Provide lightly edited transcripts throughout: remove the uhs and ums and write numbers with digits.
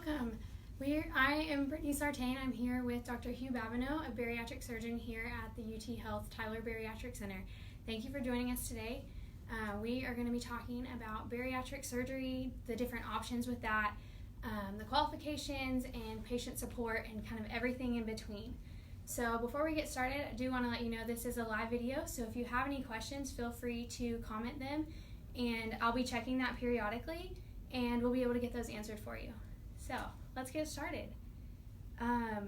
welcome. I am Brittany Sartain. I'm here with Dr. Hugh Babineau, a bariatric surgeon here at the UT Health Tyler Bariatric Center. Thank you for joining us today. We are going to be talking about bariatric surgery, the different options with that, the qualifications and patient support, and kind of everything in between. So before we get started, I do want to let you know this is a live video, so if you have any questions, feel free to comment them, and I'll be checking that periodically, and we'll be able to get those answered for you. So let's get started. I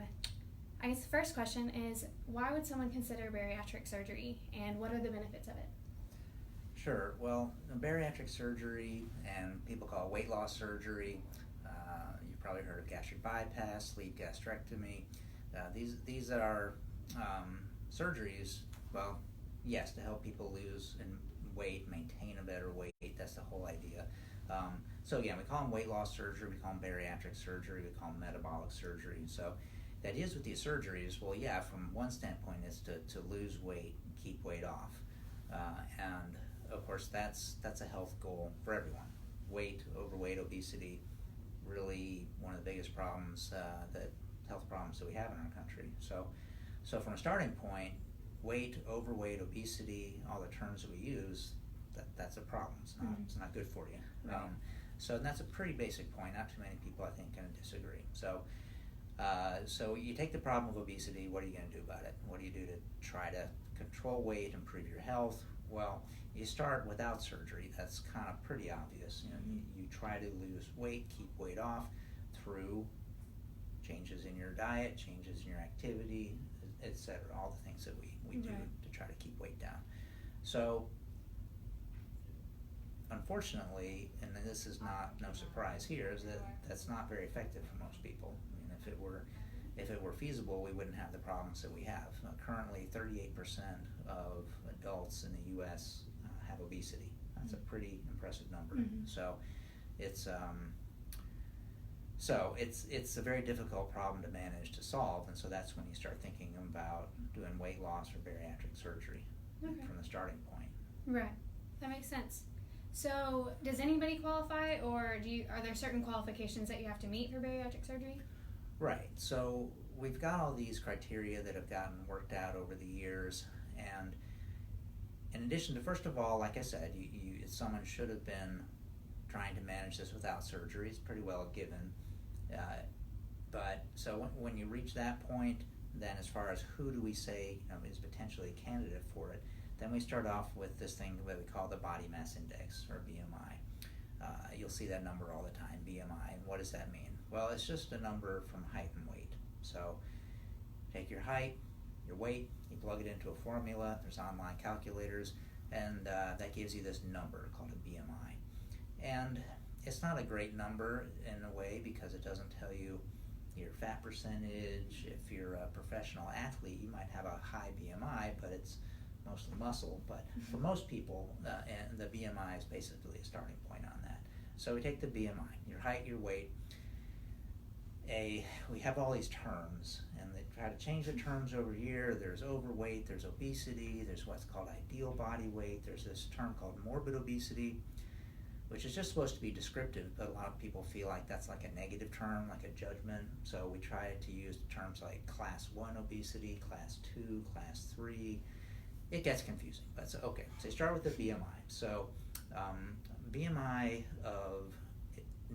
guess the first question is, why would someone consider bariatric surgery, and what are the benefits of it? Sure. Well, bariatric surgery, and people call it weight loss surgery. You've probably heard of gastric bypass, sleeve gastrectomy. These are surgeries, well, yes, to help people lose weight, maintain a better weight. That's the whole idea. So again, we call them weight loss surgery, we call them bariatric surgery, we call them metabolic surgery. So the idea is with these surgeries, well, yeah, from one standpoint is to lose weight, keep weight off. And of course, that's a health goal for everyone. Weight, overweight, obesity, really one of the biggest problems, health problems that we have in our country. So from a starting point, weight, overweight, obesity, all the terms that we use, that's a problem. It's not good for you. Right. So that's a pretty basic point. Not too many people, I think, can disagree. So you take the problem of obesity. What are you going to do about it? What do you do to try to control weight, improve your health? Well, you start without surgery. That's kind of pretty obvious. You try to lose weight, keep weight off through changes in your diet, changes in your activity, etc. All the things that we do to try to keep weight down. So unfortunately, and this is no surprise here, is that that's not very effective for most people. I mean, if it were feasible, we wouldn't have the problems that we have. Currently, 38% of adults in the U.S. Have obesity. That's a pretty impressive number. So it's a very difficult problem to manage, to solve, and so that's when you start thinking about doing weight loss or bariatric surgery from the starting point. Right, that makes sense. So does anybody qualify, or are there certain qualifications that you have to meet for bariatric surgery? Right, so we've got all these criteria that have gotten worked out over the years, and in addition to, first of all, like I said, someone should have been trying to manage this without surgery. It's pretty well a given. But so when you reach that point, then as far as who do we say is potentially a candidate for it, then we start off with this thing that we call the body mass index, or BMI. You'll see that number all the time, BMI. And what does that mean? Well, it's just a number from height and weight. So take your height, your weight, you plug it into a formula. There's online calculators, and that gives you this number called a BMI. And it's not a great number in a way, because it doesn't tell you your fat percentage. If you're a professional athlete, you might have a high BMI, but it's mostly muscle. But for most people, and the BMI is basically a starting point on that. So we take the BMI, your height, your weight. We have all these terms, and they try to change the terms over here. There's overweight, there's obesity, there's what's called ideal body weight, there's this term called morbid obesity, which is just supposed to be descriptive, but a lot of people feel like that's like a negative term, like a judgment. So we try to use terms like class 1 obesity, class 2, class 3. It gets confusing, but okay. So you start with the BMI. So BMI of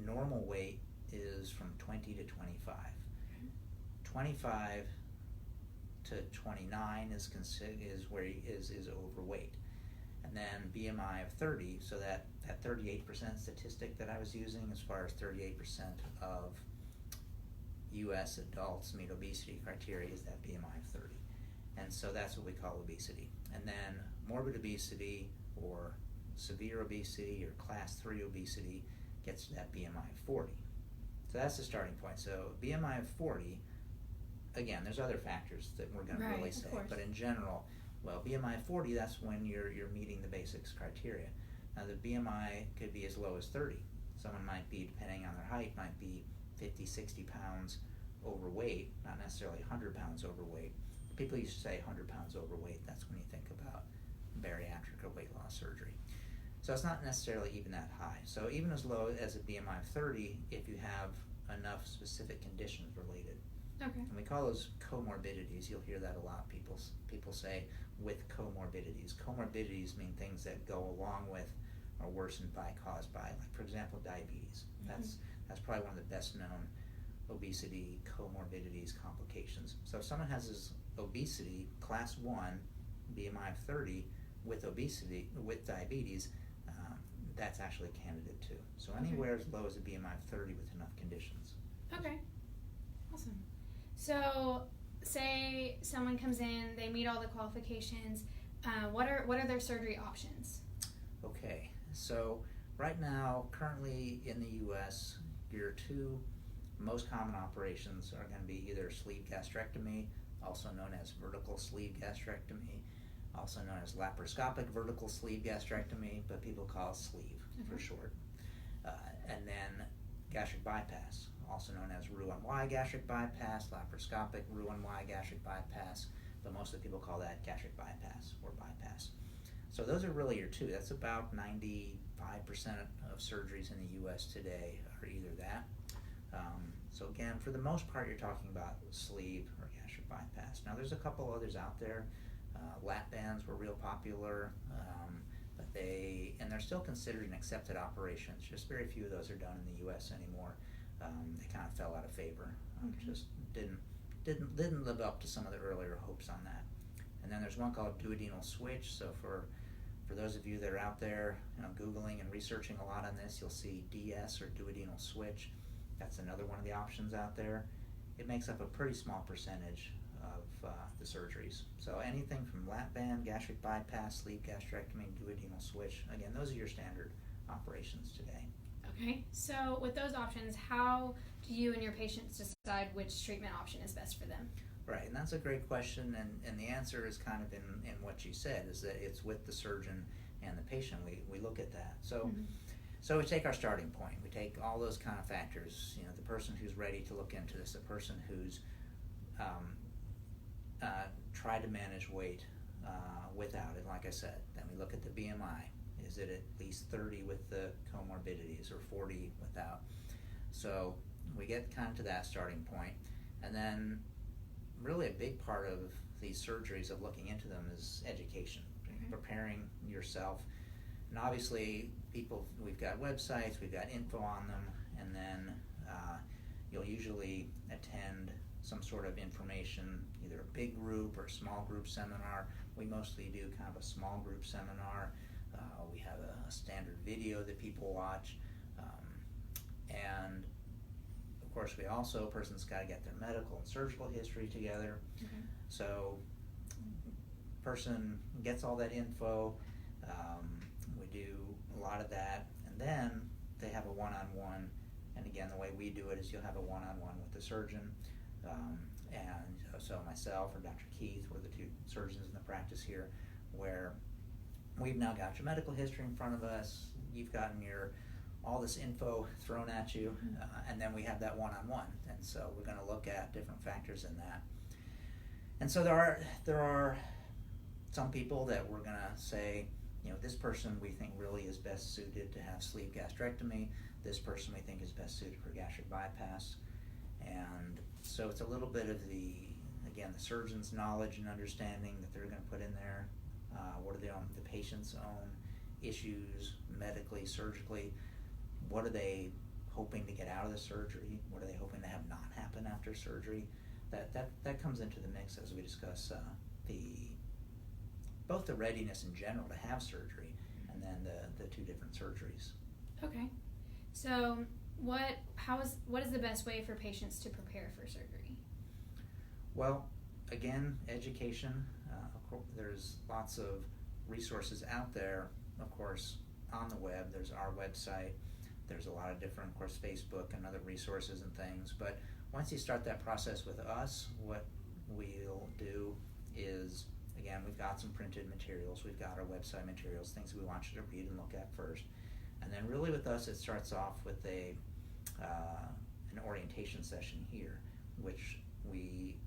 normal weight is from 20 to 25. 25 to 29 is where is overweight. And then BMI of 30, so that 38% statistic that I was using, as far as 38% of U.S. adults meet obesity criteria, is that BMI of 30. And so that's what we call obesity. And then morbid obesity, or severe obesity, or class 3 obesity, gets to that BMI of 40. So that's the starting point. So BMI of 40, again, there's other factors that we're going to really say, but in general, well, BMI of 40, that's when you're meeting the basics criteria. Now the BMI could be as low as 30. Someone might be, depending on their height, might be 50, 60 pounds overweight, not necessarily 100 pounds overweight. People used to say 100 pounds overweight. That's when you think about bariatric or weight loss surgery. So it's not necessarily even that high. So even as low as a BMI of 30, if you have enough specific conditions related. Okay. And we call those comorbidities. You'll hear that a lot. People say with comorbidities. Comorbidities mean things that go along with or worsened by, caused by, like for example, diabetes. That's probably one of the best known obesity comorbidities, complications. So if someone has this obesity, class 1, BMI of 30, with obesity, with diabetes, that's actually a candidate too. So anywhere as low as a BMI of 30 with enough conditions. Okay. Awesome. So say someone comes in, they meet all the qualifications. What are their surgery options? Okay. So right now, currently in the U.S., your two most common operations are going to be either sleeve gastrectomy, also known as vertical sleeve gastrectomy, also known as laparoscopic vertical sleeve gastrectomy, but people call it sleeve for short. And then gastric bypass, also known as Roux-en-Y gastric bypass, laparoscopic Roux-en-Y gastric bypass, but most of the people call that gastric bypass or bypass. So those are really your two. That's about 95% of surgeries in the U.S. today are either that. So again, for the most part, you're talking about sleeve or gastric bypass. Now there's a couple others out there. Lap bands were real popular, but they're still considered an accepted operation. Just very few of those are done in the U.S. anymore. They kind of fell out of favor. Just didn't live up to some of the earlier hopes on that. And then there's one called duodenal switch. So for those of you that are out there, Googling and researching a lot on this, you'll see DS or duodenal switch. That's another one of the options out there. It makes up a pretty small percentage of the surgeries. So anything from lap band, gastric bypass, sleeve gastrectomy, duodenal switch. Again, those are your standard operations today. Okay. So with those options, how do you and your patients decide which treatment option is best for them? Right, and that's a great question, and the answer is kind of in what you said, is that it's with the surgeon and the patient. We look at that. So we take our starting point. We take all those kind of factors, the person who's ready to look into this, the person who's tried to manage weight without it, like I said. Then we look at the BMI. Is it at least 30 with the comorbidities or 40 without? So we get kind of to that starting point, and then really a big part of these surgeries, of looking into them, is education, preparing yourself. And obviously we've got websites, we've got info on them, and then you'll usually attend some sort of information, either a big group or a small group seminar. We mostly do kind of a small group seminar. We have a standard video that people watch, and of course, we also, a person's got to get their medical and surgical history together. So person gets all that info. We do a lot of that, and then they have a one-on-one. And again, the way we do it is you'll have a one-on-one with the surgeon. And so myself or Dr. Keith, we're the two surgeons in the practice here, where we've now got your medical history in front of us. You've gotten all this info thrown at you, and then we have that one-on-one, and so we're going to look at different factors in that. And so there are some people that we're going to say, this person we think really is best suited to have sleeve gastrectomy. This person we think is best suited for gastric bypass. And so it's a little bit of the surgeon's knowledge and understanding that they're going to put in there. What are the patient's own issues medically, surgically? What are they hoping to get out of the surgery? What are they hoping to have not happen after surgery? That comes into the mix as we discuss both the readiness in general to have surgery, and then the two different surgeries. Okay. So what is the best way for patients to prepare for surgery? Well, again, education. Of course, there's lots of resources out there, of course, on the web. There's our website. There's a lot of different, of course, Facebook and other resources and things. But once you start that process with us, what we'll do is, again, we've got some printed materials. We've got our website materials, things we want you to read and look at first. And then really with us, it starts off with an orientation session here, which we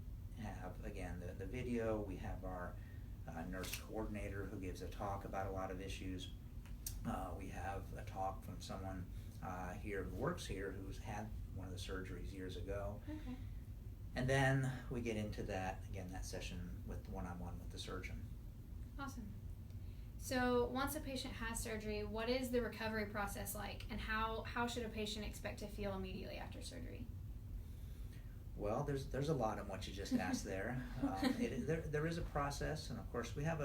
have, again, the video. We have our nurse coordinator who gives a talk about a lot of issues. We have a talk from someone here who works here who's had one of the surgeries years ago. Okay. And then we get into that session with one-on-one with the surgeon. Awesome. So once a patient has surgery, what is the recovery process like, and how should a patient expect to feel immediately after surgery? Well, there's a lot in what you just asked there. There is a process, and of course we have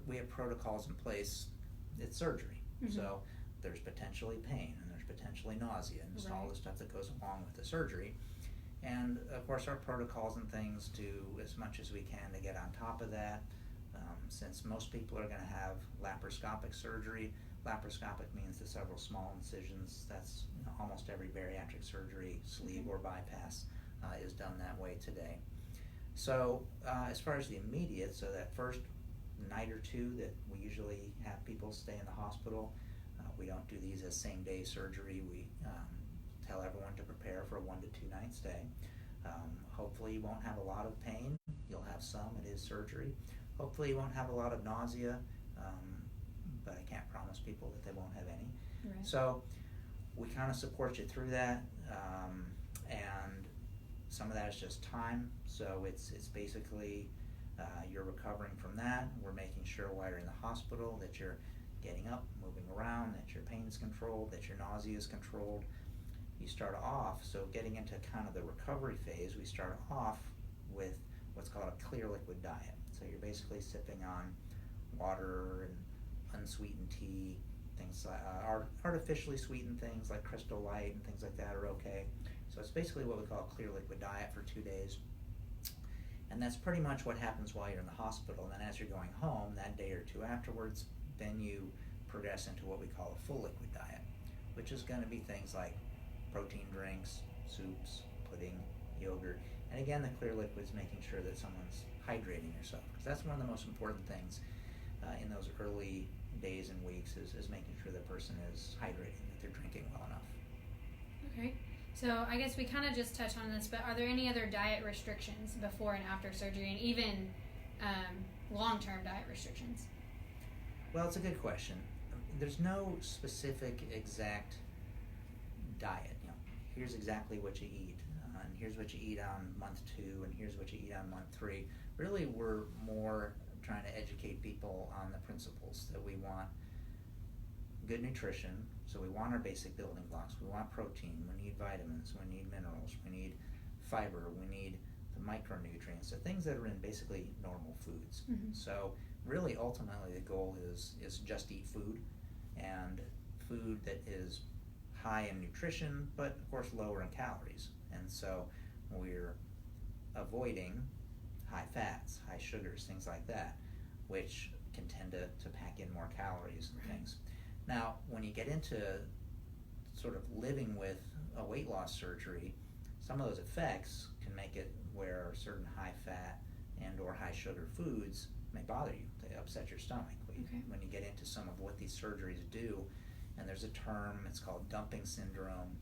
we have protocols in place. It's surgery, Mm-hmm. so there's potentially pain and there's potentially nausea and just all the stuff that goes along with the surgery. And of course our protocols and things do as much as we can to get on top of that. Since most people are going to have laparoscopic surgery, laparoscopic means the several small incisions. That's almost every bariatric surgery, sleeve or bypass, is done that way today. So as far as the immediate, so that first night or two that we usually have people stay in the hospital, we don't do these as same day surgery. We tell everyone to prepare for a 1 to 2 night stay. Hopefully you won't have a lot of pain. You'll have some, it is surgery. Hopefully you won't have a lot of nausea, but I can't promise people that they won't have any. Right. So we kind of support you through that, and some of that is just time. So it's basically you're recovering from that. We're making sure while you're in the hospital that you're getting up, moving around, that your pain is controlled, that your nausea is controlled. You start off, so getting into kind of the recovery phase, we start off with what's called a clear liquid diet. So you're basically sipping on water and unsweetened tea, things like artificially sweetened things like Crystal Light and things like that are okay. So it's basically what we call a clear liquid diet for 2 days. And that's pretty much what happens while you're in the hospital. And then as you're going home, that day or two afterwards, then you progress into what we call a full liquid diet, which is going to be things like protein drinks, soups, pudding, yogurt. And again, the clear liquid is making sure that someone's hydrating yourself, because that's one of the most important things in those early days and weeks is making sure the person is hydrating, that they're drinking well enough. Okay. So I guess we kind of just touched on this, but are there any other diet restrictions before and after surgery, and even long-term diet restrictions? Well, it's a good question. There's no specific exact diet. Here's exactly what you eat, and here's what you eat on month 2, and here's what you eat on month 3. Really, we're more trying to educate people on the principles that we want good nutrition. So we want our basic building blocks. We want protein. We need vitamins. We need minerals. We need fiber. We need the micronutrients, the things that are in basically normal foods. Mm-hmm. So really, ultimately, the goal is just eat food, and food that is high in nutrition, but of course lower in calories. And so we're avoiding high fats, high sugars, things like that, which can tend to pack in more calories and things. Now, when you get into sort of living with a weight loss surgery, some of those effects can make it where certain high fat and or high sugar foods may bother you. They upset your stomach. When you get into some of what these surgeries do, and there's a term, it's called dumping syndrome.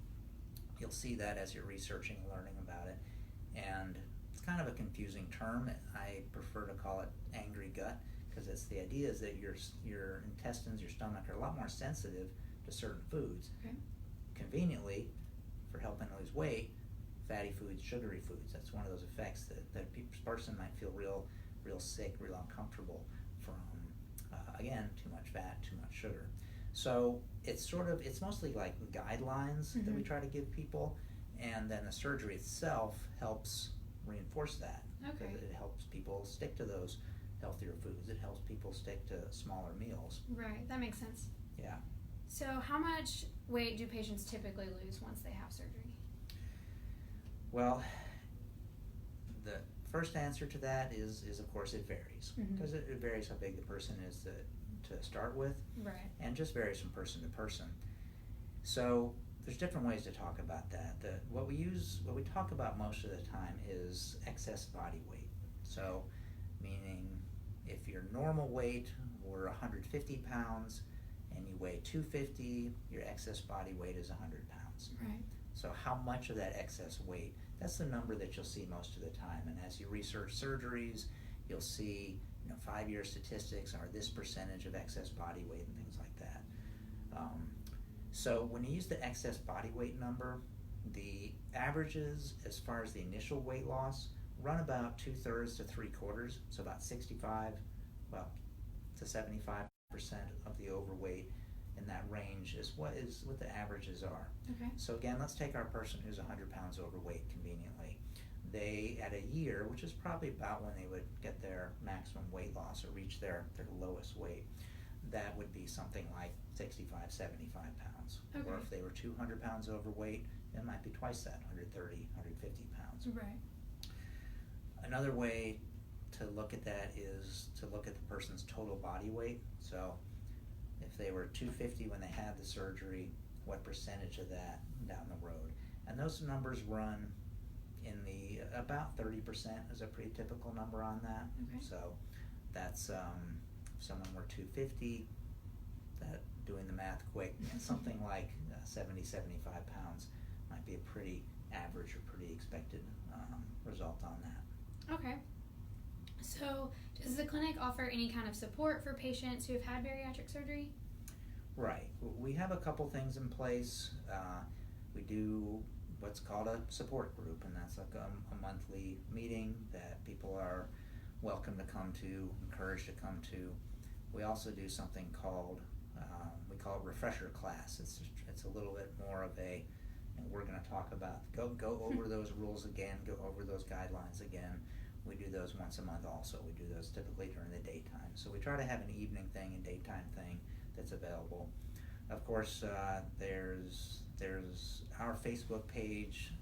You'll see that as you're researching and learning about it. And it's kind of a confusing term. I prefer to call it angry gut, because it's the idea is that your intestines, your stomach are a lot more sensitive to certain foods. Okay. Conveniently, for helping lose weight, fatty foods, sugary foods, that's one of those effects that a person might feel real sick, real uncomfortable from, again, too much fat, too much sugar. So it's mostly like guidelines that we try to give people, and then the surgery itself helps reinforce that. Okay. It helps people stick to those healthier foods. It helps people stick to smaller meals. Right, that makes sense. Yeah. So how much weight do patients typically lose once they have surgery? Well, the first answer to that is of course it varies, because it varies how big the person is to start with, right, and just varies from person to person. So there's different ways to talk about that. What we talk about most of the time is excess body weight. So meaning if your normal weight were 150 pounds and you weigh 250, your excess body weight is 100 pounds. right. So how much of that excess weight, that's the number that you'll see most of the time. And as you research surgeries, you'll see 5-year statistics are this percentage of excess body weight and things like that. So when you use the excess body weight number, the averages as far as the initial weight loss run about 2/3 to 3/4, so about 65, well, to 75% of the overweight in that range is what the averages are. Okay. So again, let's take our person who's 100 pounds overweight conveniently. They, at a year, which is probably about when they would get their maximum weight loss or reach their lowest weight, that would be something like 65, 75 pounds. Okay. Or if they were 200 pounds overweight, it might be twice that, 130, 150 pounds. Right. Another way to look at that is to look at the person's total body weight. So if they were 250 when they had the surgery, what percentage of that down the road? And those numbers run in the about 30% is a pretty typical number on that. Okay. So that's if someone were 250, that doing the math quick, something like 70, 75 pounds might be a pretty average or pretty expected result on that. Okay. So does the clinic offer any kind of support for patients who have had bariatric surgery? Right. We have a couple things in place. We do what's called a support group, and that's like a monthly meeting that people are welcome to come to, encouraged to come to. We also do something called, we call it refresher class. It's a little bit more of a, and we're going to talk about, go over those rules again, go over those guidelines again. We do those once a month also. We do those typically during the daytime. So we try to have an evening thing and daytime thing that's available. Of course, there's our Facebook page,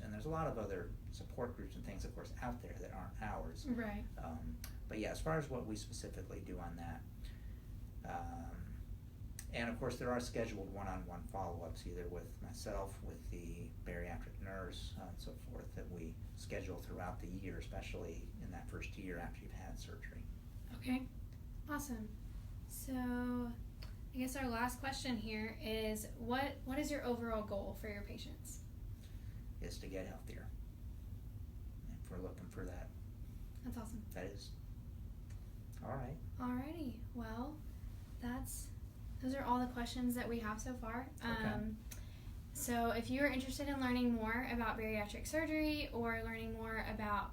and there's a lot of other support groups and things, of course, out there that aren't ours. Right. But yeah, as far as what we specifically do on that, and of course there are scheduled one-on-one follow-ups either with myself, with the bariatric nurse, and so forth, that we schedule throughout the year, especially in that first year after you've had surgery. Okay. Awesome. So I guess our last question here is what is your overall goal for your patients? Is to get healthier. If we're looking for that. That's awesome. That is. All right. Alrighty. Well, those are all the questions that we have so far. Okay. So if you're interested in learning more about bariatric surgery or learning more about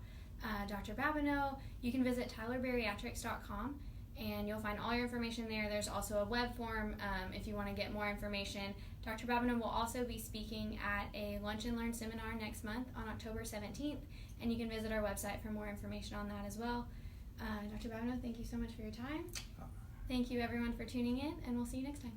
Dr. Babineau, you can visit tylerbariatrics.com and you'll find all your information there. There's also a web form if you want to get more information. Dr. Babineau will also be speaking at a Lunch and Learn seminar next month on October 17th, and you can visit our website for more information on that as well. Dr. Babineau, thank you so much for your time. Thank you everyone for tuning in, and we'll see you next time.